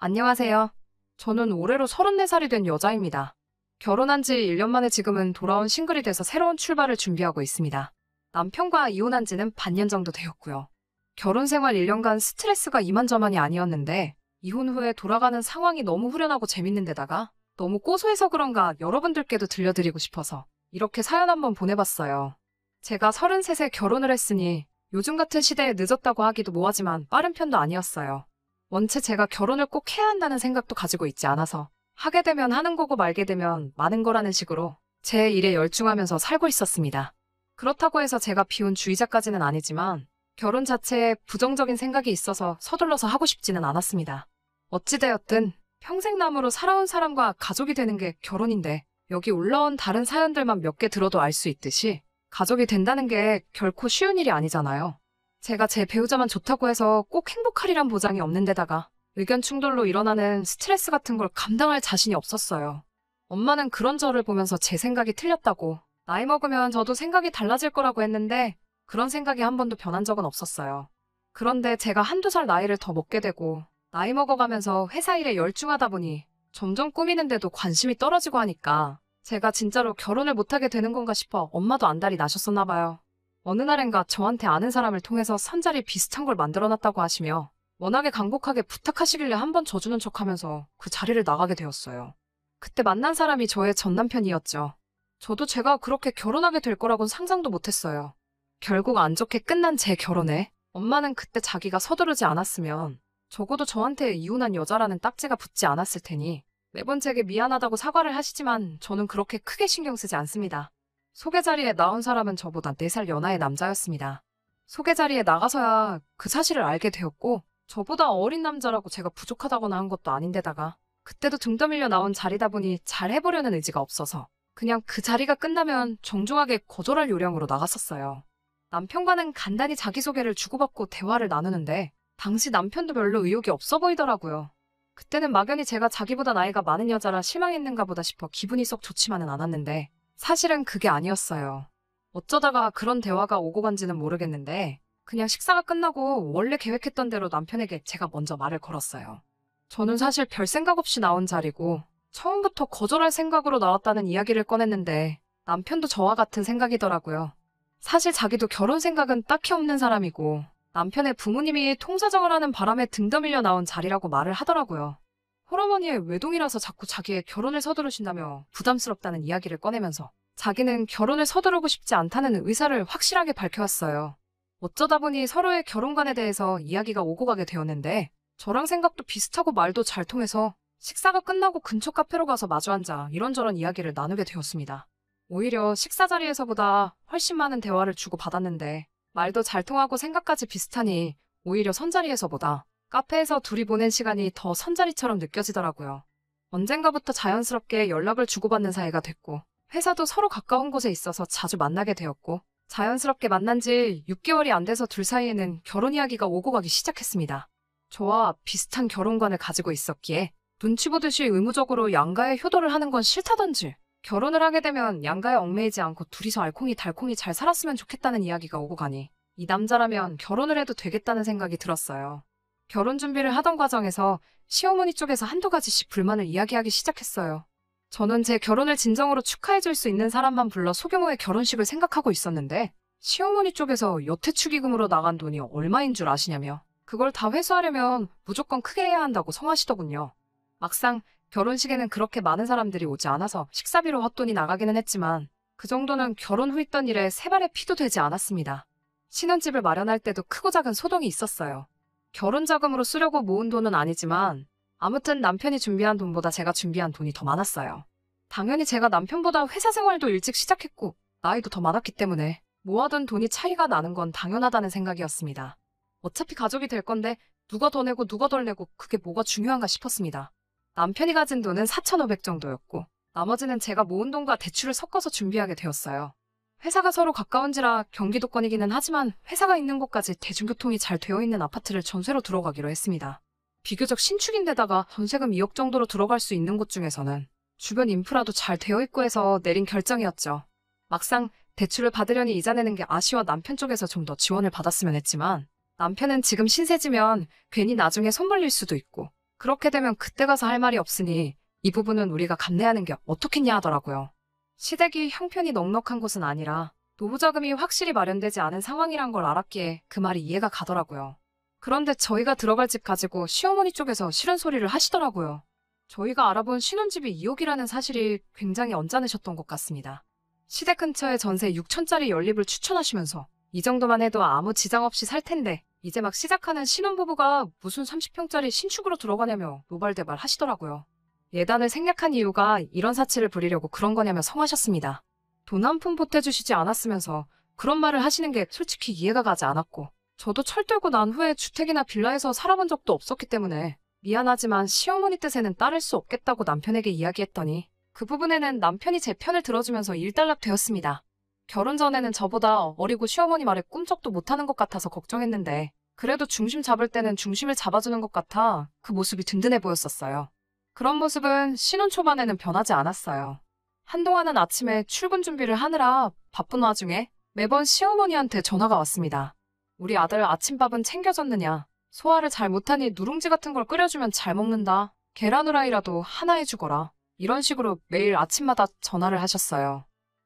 안녕하세요. 저는 올해로 34살이 된 여자입니다. 결혼한 지 1년 만에 지금은 돌아온 싱글이 돼서 새로운 출발을 준비하고 있습니다. 남편과 이혼한 지는 반년 정도 되었고요. 결혼 생활 1년간 스트레스가 이만저만이 아니었는데 이혼 후에 돌아가는 상황이 너무 후련하고 재밌는 데다가 너무 고소해서 그런가 여러분들께도 들려드리고 싶어서 이렇게 사연 한번 보내봤어요. 제가 33세 결혼을 했으니 요즘 같은 시대에 늦었다고 하기도 뭐하지만 빠른 편도 아니었어요. 원체 제가 결혼을 꼭 해야 한다는 생각도 가지고 있지 않아서 하게 되면 하는 거고 말게 되면 마는 거라는 식으로 제 일에 열중하면서 살고 있었습니다. 그렇다고 해서 제가 비혼주의자까지는 아니지만 결혼 자체에 부정적인 생각이 있어서 서둘러서 하고 싶지는 않았습니다. 어찌되었든 평생남으로 살아온 사람과 가족이 되는 게 결혼인데 여기 올라온 다른 사연들만 몇 개 들어도 알 수 있듯이 가족이 된다는 게 결코 쉬운 일이 아니잖아요. 제가 제 배우자만 좋다고 해서 꼭 행복하리란 보장이 없는 데다가 의견 충돌로 일어나는 스트레스 같은 걸 감당할 자신이 없었어요. 엄마는 그런 저를 보면서 제 생각이 틀렸다고 나이 먹으면 저도 생각이 달라질 거라고 했는데 그런 생각이 한 번도 변한 적은 없었어요. 그런데 제가 한두 살 나이를 더 먹게 되고 나이 먹어가면서 회사 일에 열중하다 보니 점점 꾸미는데도 관심이 떨어지고 하니까 제가 진짜로 결혼을 못하게 되는 건가 싶어 엄마도 안달이 나셨었나 봐요. 어느 날엔가 저한테 아는 사람을 통해서 선자리 비슷한 걸 만들어놨다고 하시며 워낙에 간곡하게 부탁하시길래 한번 져주는 척하면서 그 자리를 나가게 되었어요. 그때 만난 사람이 저의 전 남편이었죠. 저도 제가 그렇게 결혼하게 될 거라고는 상상도 못했어요. 결국 안 좋게 끝난 제 결혼에 엄마는 그때 자기가 서두르지 않았으면 적어도 저한테 이혼한 여자라는 딱지가 붙지 않았을 테니 매번 제게 미안하다고 사과를 하시지만 저는 그렇게 크게 신경 쓰지 않습니다. 소개 자리에 나온 사람은 저보다 4살 연하의 남자였습니다. 소개 자리에 나가서야 그 사실을 알게 되었고 저보다 어린 남자라고 제가 부족하다거나 한 것도 아닌데다가 그때도 등 떠밀려 나온 자리다 보니 잘 해보려는 의지가 없어서 그냥 그 자리가 끝나면 정중하게 거절할 요량으로 나갔었어요. 남편과는 간단히 자기소개를 주고받고 대화를 나누는데 당시 남편도 별로 의욕이 없어 보이더라고요. 그때는 막연히 제가 자기보다 나이가 많은 여자라 실망했는가 보다 싶어 기분이 썩 좋지만은 않았는데 사실은 그게 아니었어요. 어쩌다가 그런 대화가 오고 간지는 모르겠는데 그냥 식사가 끝나고 원래 계획했던 대로 남편에게 제가 먼저 말을 걸었어요. 저는 사실 별 생각 없이 나온 자리고 처음부터 거절할 생각으로 나왔다는 이야기를 꺼냈는데 남편도 저와 같은 생각이더라고요. 사실 자기도 결혼 생각은 딱히 없는 사람이고 남편의 부모님이 통사정을 하는 바람에 등 떠밀려 나온 자리라고 말을 하더라고요. 홀어머니의 외동이라서 자꾸 자기의 결혼을 서두르신다며 부담스럽다는 이야기를 꺼내면서 자기는 결혼을 서두르고 싶지 않다는 의사를 확실하게 밝혀왔어요. 어쩌다 보니 서로의 결혼관에 대해서 이야기가 오고 가게 되었는데 저랑 생각도 비슷하고 말도 잘 통해서 식사가 끝나고 근처 카페로 가서 마주 앉아 이런저런 이야기를 나누게 되었습니다. 오히려 식사 자리에서보다 훨씬 많은 대화를 주고받았는데 말도 잘 통하고 생각까지 비슷하니 오히려 선자리에서보다 카페에서 둘이 보낸 시간이 더 선자리처럼 느껴지더라고요. 언젠가부터 자연스럽게 연락을 주고받는 사이가 됐고 회사도 서로 가까운 곳에 있어서 자주 만나게 되었고 자연스럽게 만난 지 6개월이 안 돼서 둘 사이에는 결혼 이야기가 오고 가기 시작했습니다. 저와 비슷한 결혼관을 가지고 있었기에 눈치 보듯이 의무적으로 양가에 효도를 하는 건 싫다던지 결혼을 하게 되면 양가에 얽매이지 않고 둘이서 알콩달콩이 잘 살았으면 좋겠다는 이야기가 오고 가니 이 남자라면 결혼을 해도 되겠다는 생각이 들었어요. 결혼 준비를 하던 과정에서 시어머니 쪽에서 한두 가지씩 불만을 이야기하기 시작했어요. 저는 제 결혼을 진정으로 축하해줄 수 있는 사람만 불러 소규모의 결혼식을 생각하고 있었는데 시어머니 쪽에서 여태 축의금으로 나간 돈이 얼마인 줄 아시냐며 그걸 다 회수하려면 무조건 크게 해야 한다고 성하시더군요. 막상 결혼식에는 그렇게 많은 사람들이 오지 않아서 식사비로 헛돈이 나가기는 했지만 그 정도는 결혼 후 있던 일에 세 발의 피도 되지 않았습니다. 신혼집을 마련할 때도 크고 작은 소동이 있었어요. 결혼 자금으로 쓰려고 모은 돈은 아니지만 아무튼 남편이 준비한 돈보다 제가 준비한 돈이 더 많았어요. 당연히 제가 남편보다 회사 생활도 일찍 시작했고 나이도 더 많았기 때문에 모아둔 돈이 차이가 나는 건 당연하다는 생각이었습니다. 어차피 가족이 될 건데 누가 더 내고 누가 덜 내고 그게 뭐가 중요한가 싶었습니다. 남편이 가진 돈은 4,500 정도였고 나머지는 제가 모은 돈과 대출을 섞어서 준비하게 되었어요. 회사가 서로 가까운지라 경기도권이기는 하지만 회사가 있는 곳까지 대중교통이 잘 되어 있는 아파트를 전세로 들어가기로 했습니다. 비교적 신축인데다가 전세금 2억 정도로 들어갈 수 있는 곳 중에서는 주변 인프라도 잘 되어 있고 해서 내린 결정이었죠. 막상 대출을 받으려니 이자 내는 게 아쉬워 남편 쪽에서 좀 더 지원을 받았으면 했지만 남편은 지금 신세지면 괜히 나중에 손 벌릴 수도 있고 그렇게 되면 그때 가서 할 말이 없으니 이 부분은 우리가 감내하는 게 어떻겠냐 하더라고요. 시댁이 형편이 넉넉한 곳은 아니라 노후자금이 확실히 마련되지 않은 상황이란 걸 알았기에 그 말이 이해가 가더라고요. 그런데 저희가 들어갈 집 가지고 시어머니 쪽에서 싫은 소리를 하시더라고요. 저희가 알아본 신혼집이 2억이라는 사실이 굉장히 언짢으셨던 것 같습니다. 시댁 근처에 전세 6천짜리 연립을 추천하시면서 이 정도만 해도 아무 지장 없이 살 텐데 이제 막 시작하는 신혼부부가 무슨 30평짜리 신축으로 들어가냐며 노발대발 하시더라고요. 예단을 생략한 이유가 이런 사치를 부리려고 그런 거냐며 성하셨습니다. 돈 한 푼 보태주시지 않았으면서 그런 말을 하시는 게 솔직히 이해가 가지 않았고 저도 철들고 난 후에 주택이나 빌라에서 살아본 적도 없었기 때문에 미안하지만 시어머니 뜻에는 따를 수 없겠다고 남편에게 이야기했더니 그 부분에는 남편이 제 편을 들어주면서 일단락되었습니다. 결혼 전에는 저보다 어리고 시어머니 말에 꿈쩍도 못하는 것 같아서 걱정했는데 그래도 중심 잡을 때는 중심을 잡아주는 것 같아 그 모습이 든든해 보였었어요. 그런 모습은 신혼 초반에는 변하지 않았어요. 한동안은 아침에 출근 준비를 하느라 바쁜 와중에 매번 시어머니한테 전화가 왔습니다. 우리 아들 아침밥은 챙겨줬느냐? 소화를 잘 못하니 누룽지 같은 걸 끓여주면 잘 먹는다. 계란 후라이라도 하나 해주거라. 이런 식으로 매일 아침마다 전화를 하셨어요.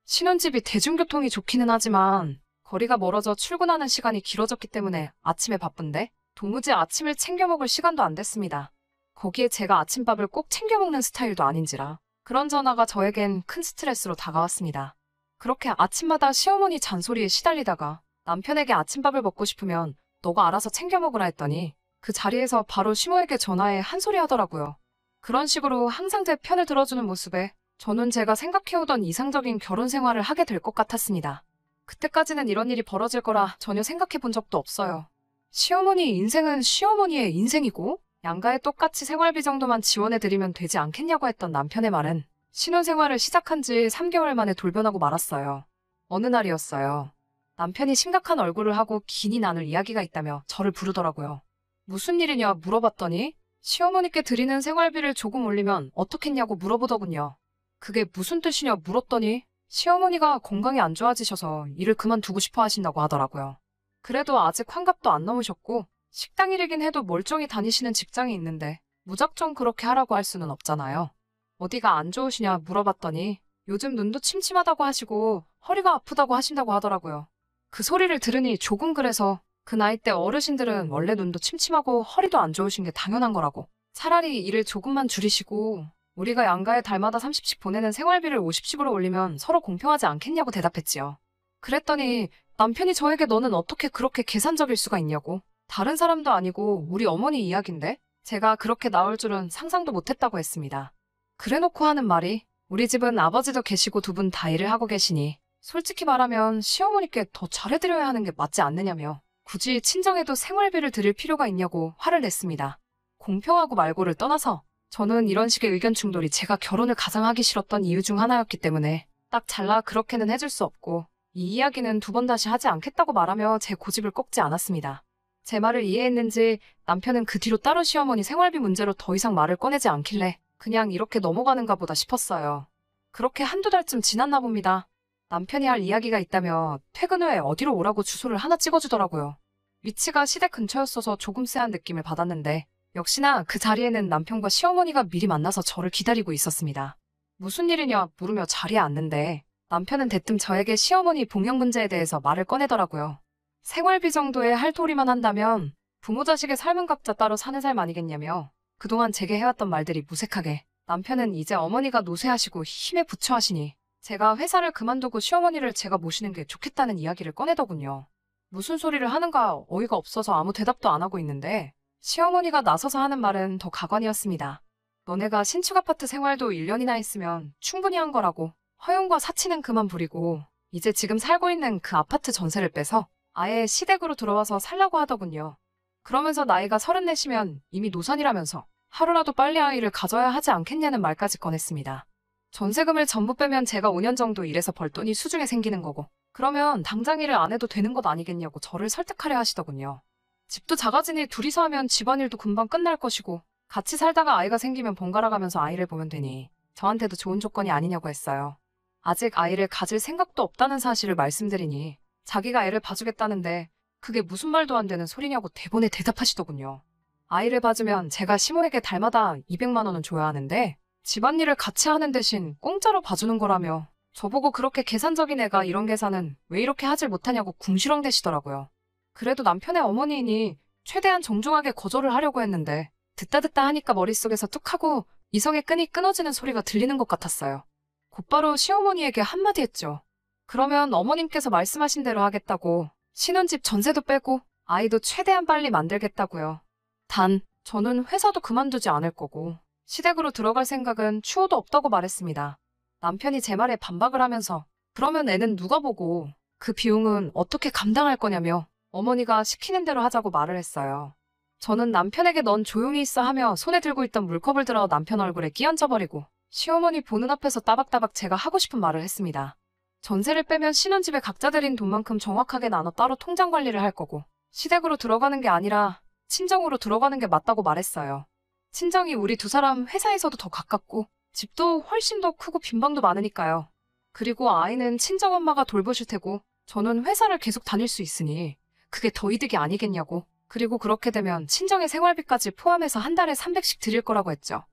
신혼집이 대중교통이 좋기는 하지만 거리가 멀어져 출근하는 시간이 길어졌기 때문에 아침에 바쁜데 도무지 아침을 챙겨 먹을 시간도 안 됐습니다. 거기에 제가 아침밥을 꼭 챙겨 먹는 스타일도 아닌지라 그런 전화가 저에겐 큰 스트레스로 다가왔습니다. 그렇게 아침마다 시어머니 잔소리에 시달리다가 남편에게 아침밥을 먹고 싶으면 너가 알아서 챙겨 먹으라 했더니 그 자리에서 바로 시모에게 전화해 한 소리 하더라고요. 그런 식으로 항상 제 편을 들어주는 모습에 저는 제가 생각해오던 이상적인 결혼 생활을 하게 될 것 같았습니다. 그때까지는 이런 일이 벌어질 거라 전혀 생각해 본 적도 없어요. 시어머니 인생은 시어머니의 인생이고 양가에 똑같이 생활비 정도만 지원해드리면 되지 않겠냐고 했던 남편의 말은 신혼생활을 시작한 지 3개월 만에 돌변하고 말았어요. 어느 날이었어요. 남편이 심각한 얼굴을 하고 긴이 나눌 이야기가 있다며 저를 부르더라고요. 무슨 일이냐 물어봤더니 시어머니께 드리는 생활비를 조금 올리면 어떻겠냐고 물어보더군요. 그게 무슨 뜻이냐 물었더니 시어머니가 건강이 안 좋아지셔서 일을 그만두고 싶어 하신다고 하더라고요. 그래도 아직 환갑도 안 넘으셨고 식당 일이긴 해도 멀쩡히 다니시는 직장이 있는데 무작정 그렇게 하라고 할 수는 없잖아요. 어디가 안 좋으시냐 물어봤더니 요즘 눈도 침침하다고 하시고 허리가 아프다고 하신다고 하더라고요. 그 소리를 들으니 조금 그래서 그 나이 때 어르신들은 원래 눈도 침침하고 허리도 안 좋으신 게 당연한 거라고 차라리 일을 조금만 줄이시고 우리가 양가에 달마다 30씩 보내는 생활비를 50씩으로 올리면 서로 공평하지 않겠냐고 대답했지요. 그랬더니 남편이 저에게 너는 어떻게 그렇게 계산적일 수가 있냐고 다른 사람도 아니고 우리 어머니 이야기인데 제가 그렇게 나올 줄은 상상도 못했다고 했습니다. 그래놓고 하는 말이 우리 집은 아버지도 계시고 두 분 다 일을 하고 계시니 솔직히 말하면 시어머니께 더 잘해드려야 하는 게 맞지 않느냐며 굳이 친정에도 생활비를 드릴 필요가 있냐고 화를 냈습니다. 공평하고 말고를 떠나서 저는 이런 식의 의견 충돌이 제가 결혼을 가장 하기 싫었던 이유 중 하나였기 때문에 딱 잘라 그렇게는 해줄 수 없고 이 이야기는 두 번 다시 하지 않겠다고 말하며 제 고집을 꺾지 않았습니다. 제 말을 이해했는지 남편은 그 뒤로 따로 시어머니 생활비 문제로 더 이상 말을 꺼내지 않길래 그냥 이렇게 넘어가는가 보다 싶었어요. 그렇게 한두 달쯤 지났나 봅니다. 남편이 할 이야기가 있다며 퇴근 후에 어디로 오라고 주소를 하나 찍어주더라고요. 위치가 시댁 근처였어서 조금 쎄한 느낌을 받았는데 역시나 그 자리에는 남편과 시어머니가 미리 만나서 저를 기다리고 있었습니다. 무슨 일이냐 물으며 자리에 앉는데 남편은 대뜸 저에게 시어머니 봉양 문제에 대해서 말을 꺼내더라고요. 생활비 정도의 할도리만 한다면 부모 자식의 삶은 각자 따로 사는 삶 아니겠냐며 그동안 제게 해왔던 말들이 무색하게 남편은 이제 어머니가 노쇠하시고 힘에 부처하시니 제가 회사를 그만두고 시어머니를 제가 모시는 게 좋겠다는 이야기를 꺼내더군요. 무슨 소리를 하는가 어이가 없어서 아무 대답도 안 하고 있는데 시어머니가 나서서 하는 말은 더 가관이었습니다. 너네가 신축 아파트 생활도 1년이나 했으면 충분히 한 거라고 허용과 사치는 그만 부리고 이제 지금 살고 있는 그 아파트 전세를 빼서 아예 시댁으로 들어와서 살라고 하더군요. 그러면서 나이가 34시면 이미 노산이라면서 하루라도 빨리 아이를 가져야 하지 않겠냐는 말까지 꺼냈습니다. 전세금을 전부 빼면 제가 5년 정도 일해서 벌 돈이 수중에 생기는 거고 그러면 당장 일을 안 해도 되는 것 아니겠냐고 저를 설득하려 하시더군요. 집도 작아지니 둘이서 하면 집안일도 금방 끝날 것이고 같이 살다가 아이가 생기면 번갈아 가면서 아이를 보면 되니 저한테도 좋은 조건이 아니냐고 했어요. 아직 아이를 가질 생각도 없다는 사실을 말씀드리니 자기가 애를 봐주겠다는데 그게 무슨 말도 안 되는 소리냐고 대본에 대답하시더군요. 아이를 봐주면 제가 시모에게 달마다 200만 원은 줘야 하는데 집안일을 같이 하는 대신 공짜로 봐주는 거라며 저보고 그렇게 계산적인 애가 이런 계산은 왜 이렇게 하질 못하냐고 궁시렁대시더라고요. 그래도 남편의 어머니이니 최대한 정중하게 거절을 하려고 했는데 듣다 하니까 머릿속에서 뚝 하고 이성의 끈이 끊어지는 소리가 들리는 것 같았어요. 곧바로 시어머니에게 한마디 했죠. 그러면 어머님께서 말씀하신 대로 하겠다고 신혼집 전세도 빼고 아이도 최대한 빨리 만들겠다고요. 단, 저는 회사도 그만두지 않을 거고 시댁으로 들어갈 생각은 추호도 없다고 말했습니다. 남편이 제 말에 반박을 하면서 그러면 애는 누가 보고 그 비용은 어떻게 감당할 거냐며 어머니가 시키는 대로 하자고 말을 했어요. 저는 남편에게 넌 조용히 있어 하며 손에 들고 있던 물컵을 들어 남편 얼굴에 끼얹어버리고 시어머니 보는 앞에서 따박따박 제가 하고 싶은 말을 했습니다. 전세를 빼면 신혼집에 각자 들인 돈만큼 정확하게 나눠 따로 통장 관리를 할 거고 시댁으로 들어가는 게 아니라 친정으로 들어가는 게 맞다고 말했어요. 친정이 우리 두 사람 회사에서도 더 가깝고 집도 훨씬 더 크고 빈방도 많으니까요. 그리고 아이는 친정엄마가 돌보실 테고 저는 회사를 계속 다닐 수 있으니 그게 더 이득이 아니겠냐고. 그리고 그렇게 되면 친정의 생활비까지 포함해서 한 달에 300씩 드릴 거라고 했죠.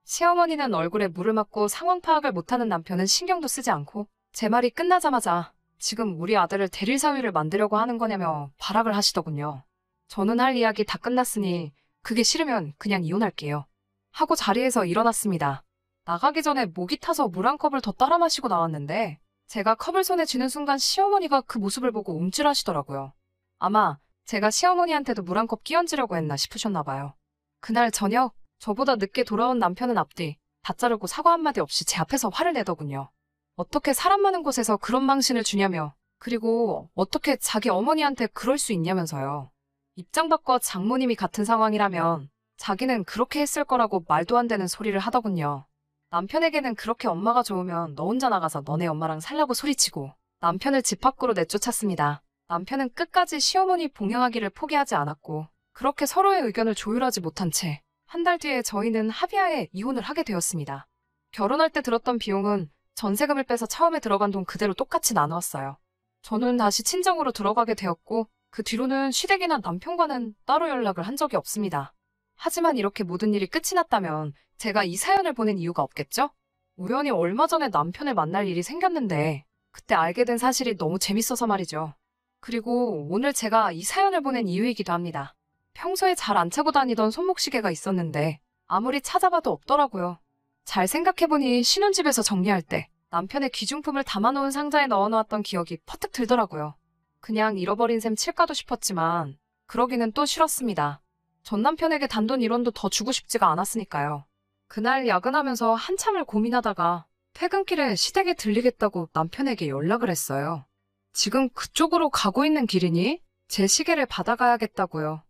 시어머니는 얼굴에 물을 맞고 상황 파악을 못하는 남편은 신경도 쓰지 않고 제 말이 끝나자마자 지금 우리 아들을 대릴 사위를 만들려고 하는 거냐며 발악을 하시더군요. 저는 할 이야기 다 끝났으니 그게 싫으면 그냥 이혼할게요. 하고 자리에서 일어났습니다. 나가기 전에 목이 타서 물 한 컵을 더 따라 마시고 나왔는데 제가 컵을 손에 쥐는 순간 시어머니가 그 모습을 보고 움찔하시더라고요. 아마 제가 시어머니한테도 물 한 컵 끼얹으려고 했나 싶으셨나 봐요. 그날 저녁 저보다 늦게 돌아온 남편은 앞뒤 다 자르고 사과 한마디 없이 제 앞에서 화를 내더군요. 어떻게 사람 많은 곳에서 그런 망신을 주냐며 그리고 어떻게 자기 어머니한테 그럴 수 있냐면서요. 입장 바꿔 장모님이 같은 상황이라면 자기는 그렇게 했을 거라고 말도 안 되는 소리를 하더군요. 남편에게는 그렇게 엄마가 좋으면 너 혼자 나가서 너네 엄마랑 살라고 소리치고 남편을 집 밖으로 내쫓았습니다. 남편은 끝까지 시어머니 봉양하기를 포기하지 않았고 그렇게 서로의 의견을 조율하지 못한 채 한 달 뒤에 저희는 합의하에 이혼을 하게 되었습니다. 결혼할 때 들었던 비용은 전세금을 빼서 처음에 들어간 돈 그대로 똑같이 나누었어요. 저는 다시 친정으로 들어가게 되었고 그 뒤로는 시댁이나 남편과는 따로 연락을 한 적이 없습니다. 하지만 이렇게 모든 일이 끝이 났다면 제가 이 사연을 보낸 이유가 없겠죠? 우연히 얼마 전에 남편을 만날 일이 생겼는데 그때 알게 된 사실이 너무 재밌어서 말이죠. 그리고 오늘 제가 이 사연을 보낸 이유이기도 합니다. 평소에 잘 안 차고 다니던 손목시계가 있었는데 아무리 찾아봐도 없더라고요. 잘 생각해보니 신혼집에서 정리할 때 남편의 귀중품을 담아놓은 상자에 넣어놓았던 기억이 퍼뜩 들더라고요. 그냥 잃어버린 셈 칠까도 싶었지만 그러기는 또 싫었습니다. 전 남편에게 단돈 1원도 더 주고 싶지가 않았으니까요. 그날 야근하면서 한참을 고민하다가 퇴근길에 시댁에 들리겠다고 남편에게 연락을 했어요. 지금 그쪽으로 가고 있는 길이니 제 시계를 받아가야겠다고요.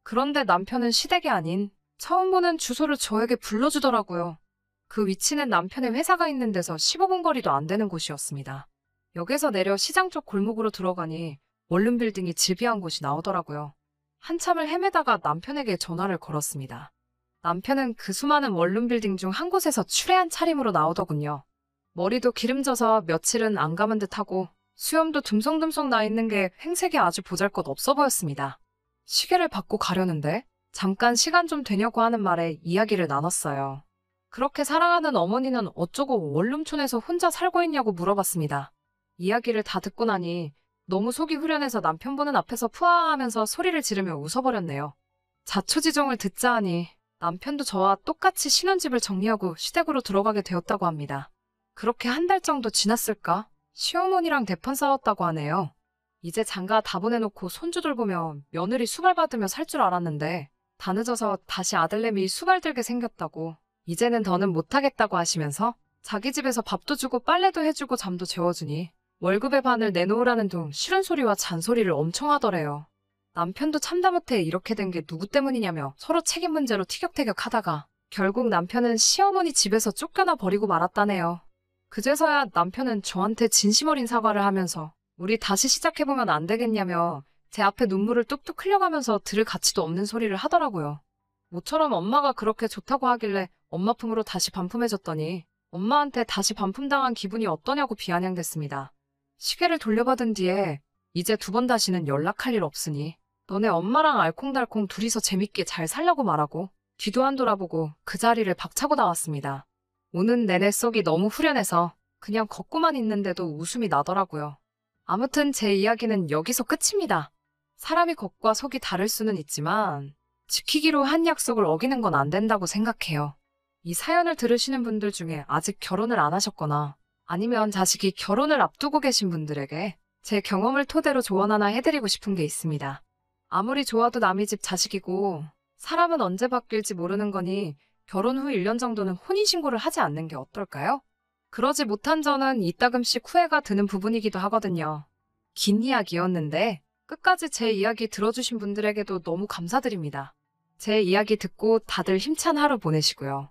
그런데 남편은 시댁이 아닌 처음 보는 주소를 저에게 불러주더라고요. 그 위치는 남편의 회사가 있는 데서 15분 거리도 안 되는 곳이었습니다. 역에서 내려 시장 쪽 골목으로 들어가니 원룸 빌딩이 질비한 곳이 나오더라고요. 한참을 헤매다가 남편에게 전화를 걸었습니다. 남편은 그 수많은 원룸 빌딩 중 한 곳에서 추레한 차림으로 나오더군요. 머리도 기름져서 며칠은 안 감은 듯하고 수염도 듬성듬성 나 있는 게 행색이 아주 보잘것없어 보였습니다. 시계를 받고 가려는데 잠깐 시간 좀 되냐고 하는 말에 이야기를 나눴어요. 그렇게 사랑하는 어머니는 어쩌고 원룸촌에서 혼자 살고 있냐고 물어봤습니다. 이야기를 다 듣고 나니 너무 속이 후련해서 남편 보는 앞에서 푸아하면서 소리를 지르며 웃어버렸네요. 자초지종을 듣자 하니 남편도 저와 똑같이 신혼집을 정리하고 시댁으로 들어가게 되었다고 합니다. 그렇게 한 달 정도 지났을까? 시어머니랑 대판 싸웠다고 하네요. 이제 장가 다 보내놓고 손주들 보며 며느리 수발 받으며 살 줄 알았는데 다 늦어서 다시 아들내미 수발 들게 생겼다고 이제는 더는 못하겠다고 하시면서 자기 집에서 밥도 주고 빨래도 해주고 잠도 재워주니 월급의 반을 내놓으라는 둥 싫은 소리와 잔소리를 엄청 하더래요. 남편도 참다 못해 이렇게 된 게 누구 때문이냐며 서로 책임 문제로 티격태격 하다가 결국 남편은 시어머니 집에서 쫓겨나 버리고 말았다네요. 그제서야 남편은 저한테 진심 어린 사과를 하면서 우리 다시 시작해보면 안 되겠냐며 제 앞에 눈물을 뚝뚝 흘려가면서 들을 가치도 없는 소리를 하더라고요. 모처럼 엄마가 그렇게 좋다고 하길래 엄마 품으로 다시 반품해줬더니 엄마한테 다시 반품당한 기분이 어떠냐고 비아냥댔습니다. 시계를 돌려받은 뒤에 이제 두 번 다시는 연락할 일 없으니 너네 엄마랑 알콩달콩 둘이서 재밌게 잘 살려고 말하고 뒤도 안 돌아보고 그 자리를 박차고 나왔습니다. 오는 내내 속이 너무 후련해서 그냥 걷고만 있는데도 웃음이 나더라고요. 아무튼 제 이야기는 여기서 끝입니다. 사람이 겉과 속이 다를 수는 있지만 지키기로 한 약속을 어기는 건 안 된다고 생각해요. 이 사연을 들으시는 분들 중에 아직 결혼을 안 하셨거나 아니면 자식이 결혼을 앞두고 계신 분들에게 제 경험을 토대로 조언 하나 해드리고 싶은 게 있습니다. 아무리 좋아도 남의 집 자식이고 사람은 언제 바뀔지 모르는 거니 결혼 후 1년 정도는 혼인신고를 하지 않는 게 어떨까요? 그러지 못한 저는 이따금씩 후회가 드는 부분이기도 하거든요. 긴 이야기였는데 끝까지 제 이야기 들어주신 분들에게도 너무 감사드립니다. 제 이야기 듣고 다들 힘찬 하루 보내시고요.